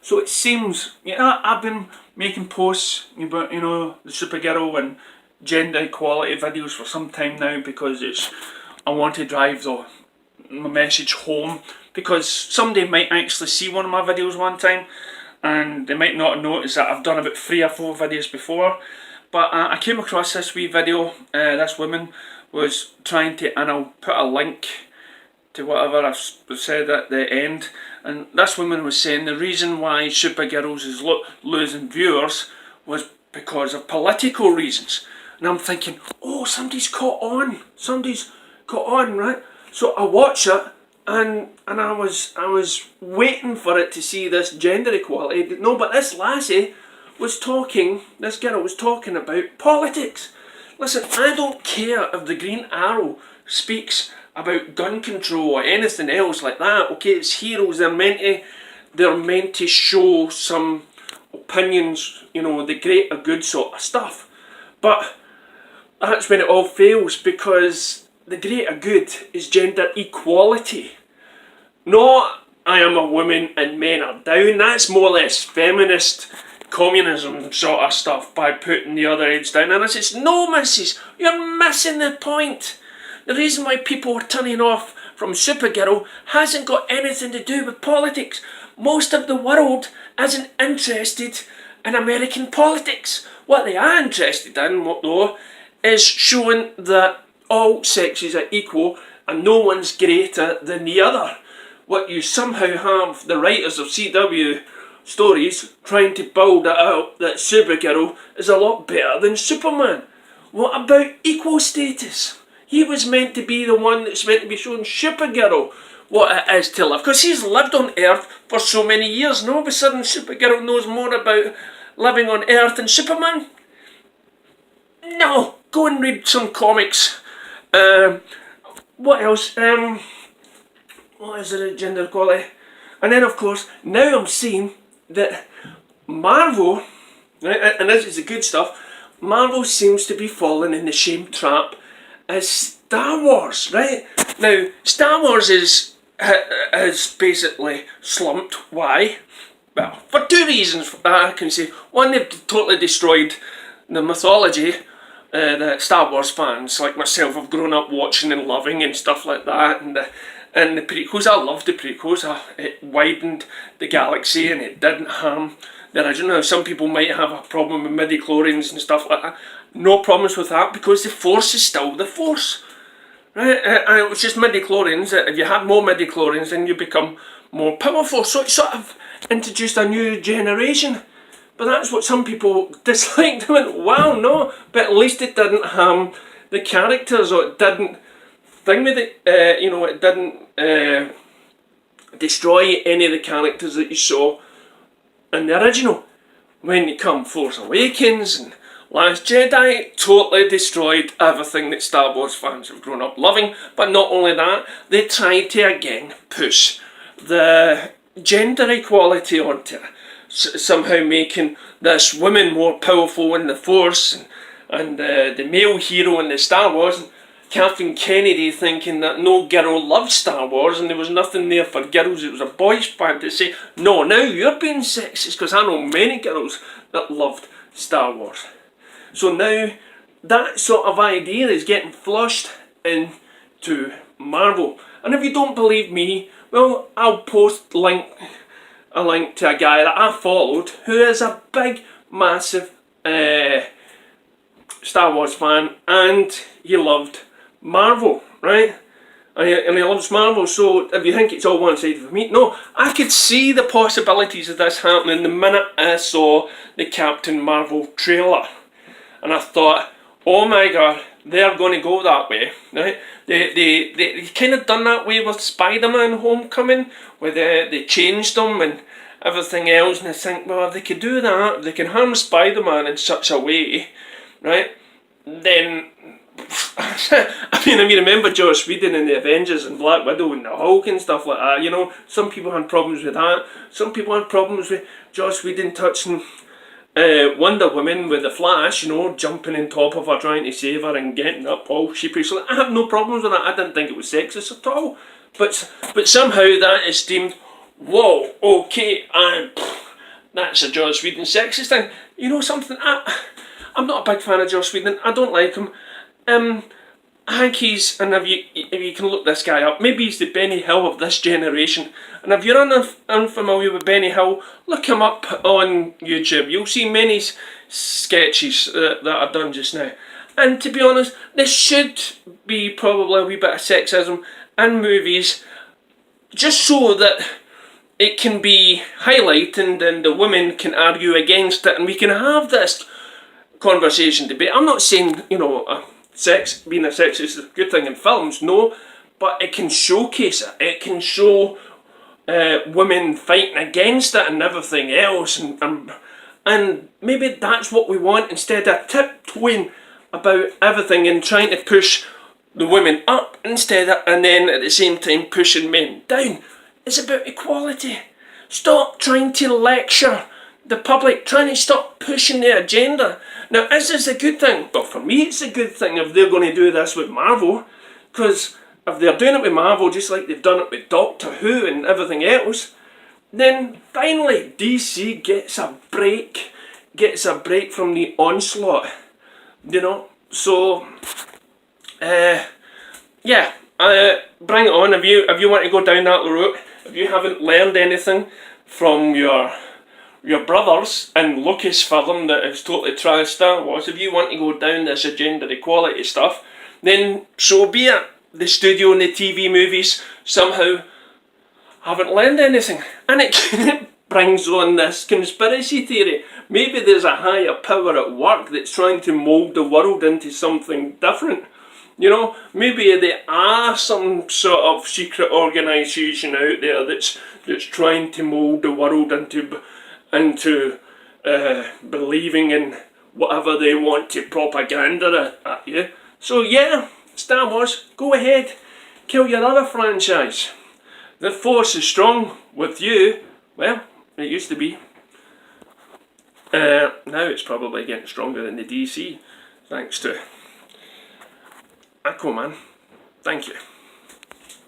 So it seems, I've been making posts about, the Supergirl and gender equality videos for some time now, because I want to drive my message home, because somebody might actually see one of my videos one time and they might not notice that I've done about 3 or 4 videos before. But I came across this wee video. This woman was trying to, and I'll put a link to whatever I've said at the end, and this woman was saying the reason why Supergirls is losing viewers was because of political reasons. And I'm thinking, oh, somebody's caught on, right? So I watch it, and I was waiting for it to see this gender equality. No, but this girl was talking about politics. Listen, I don't care if the Green Arrow speaks about gun control or anything else like that. Okay, it's heroes. They're meant to show some opinions, the greater good sort of stuff. But that's when it all fails, because the greater good is gender equality. Not I am a woman and men are down. That's more or less feminist communism sort of stuff, by putting the other age down. And I says, no, missus, you're missing the point. The reason why people are turning off from Supergirl hasn't got anything to do with politics. Most of the world isn't interested in American politics. What they are interested in, though, is showing that all sexes are equal and no one's greater than the other. What you somehow have the writers of CW stories trying to build it out that Supergirl is a lot better than Superman. What about equal status? He was meant to be the one that's meant to be showing Supergirl what it is to live, because he's lived on Earth for so many years, and all of a sudden Supergirl knows more about living on Earth than Superman? No, go and read some comics. What else? What is it, gender equality? And then of course, now I'm seeing that Marvel, right, and this is the good stuff, Marvel seems to be falling in the same trap as Star Wars, right? Now, Star Wars is basically slumped. Why? Well, for 2 reasons I can say. One, they've totally destroyed the mythology that Star Wars fans like myself have grown up watching and loving and stuff like that, and the prequels. I loved the prequels. It widened the galaxy and it didn't harm the original. Now, some people might have a problem with midi-chlorians and stuff like that. No problems with that, because the Force is still the Force, right? And it was just midi-chlorians. If you had more midi-chlorians, then you become more powerful. So it sort of introduced a new generation. But that's what some people disliked. They went, wow, no, but at least it didn't harm the characters, or it didn't it didn't destroy any of the characters that you saw in the original. When you come Force Awakens and Last Jedi, totally destroyed everything that Star Wars fans have grown up loving. But not only that, they tried to again push the gender equality onto it, somehow making this woman more powerful in the Force, and the male hero in the Star Wars. And Kathleen Kennedy thinking that no girl loved Star Wars and there was nothing there for girls, it was a boys' fantasy. No, now you're being sexist, because I know many girls that loved Star Wars. So now that sort of idea is getting flushed into Marvel. And if you don't believe me, well, I'll post a link to a guy that I followed who is a big, massive Star Wars fan, and he loved Marvel, right? And he loves Marvel. So if you think it's all one-sided for me, no, I could see the possibilities of this happening the minute I saw the Captain Marvel trailer. And I thought, oh my god, they're going to go that way, right? They kind of done that way with Spider-Man Homecoming, where they changed them and everything else, and I think, well, if they could do that, if they can harm Spider-Man in such a way, right, then I mean, remember Joss Whedon in the Avengers and Black Widow and the Hulk and stuff like that, some people had problems with that. Some people had problems with Joss Whedon touching Wonder Woman with the Flash, jumping on top of her, trying to save her and getting up all sheepish. I have no problems with that. I didn't think it was sexist at all. But somehow that is deemed, whoa, okay, and that's a Joss Whedon sexist thing. You know something? I'm not a big fan of Joss Whedon. I don't like him. I think he's, and if you can look this guy up, maybe he's the Benny Hill of this generation. And if you're unfamiliar with Benny Hill, look him up on YouTube. You'll see many sketches that are done just now. And to be honest, there should be probably a wee bit of sexism in movies, just so that it can be highlighted and the women can argue against it and we can have this conversation debate. I'm not saying, you know, being a sexist is a good thing in films, no, but it can showcase it. It can show women fighting against it and everything else, and maybe that's what we want, instead of tiptoeing about everything and trying to push the women up instead of, and then at the same time pushing men down. It's about equality. Stop trying to lecture the public, trying to stop pushing the agenda. Now, is this a good thing? Well, for me it's a good thing if they're going to do this with Marvel, because if they're doing it with Marvel just like they've done it with Doctor Who and everything else, then finally DC gets a break from the onslaught, you know. So yeah, bring it on. If you want to go down that route, if you haven't learned anything from your brothers in Lucasfilm that is totally trashed Star Wars, if you want to go down this gender equality stuff, then so be it. The studio and the TV movies somehow haven't learned anything, and it brings on this conspiracy theory. Maybe there's a higher power at work that's trying to mould the world into something different. You know, maybe there are some sort of secret organisation out there that's trying to mould the world into believing in whatever they want to propaganda at you. So yeah, Star Wars, go ahead, kill your other franchise. The force is strong with you. Well, it used to be. Now it's probably getting stronger in the DC, thanks to Aquaman. Thank you.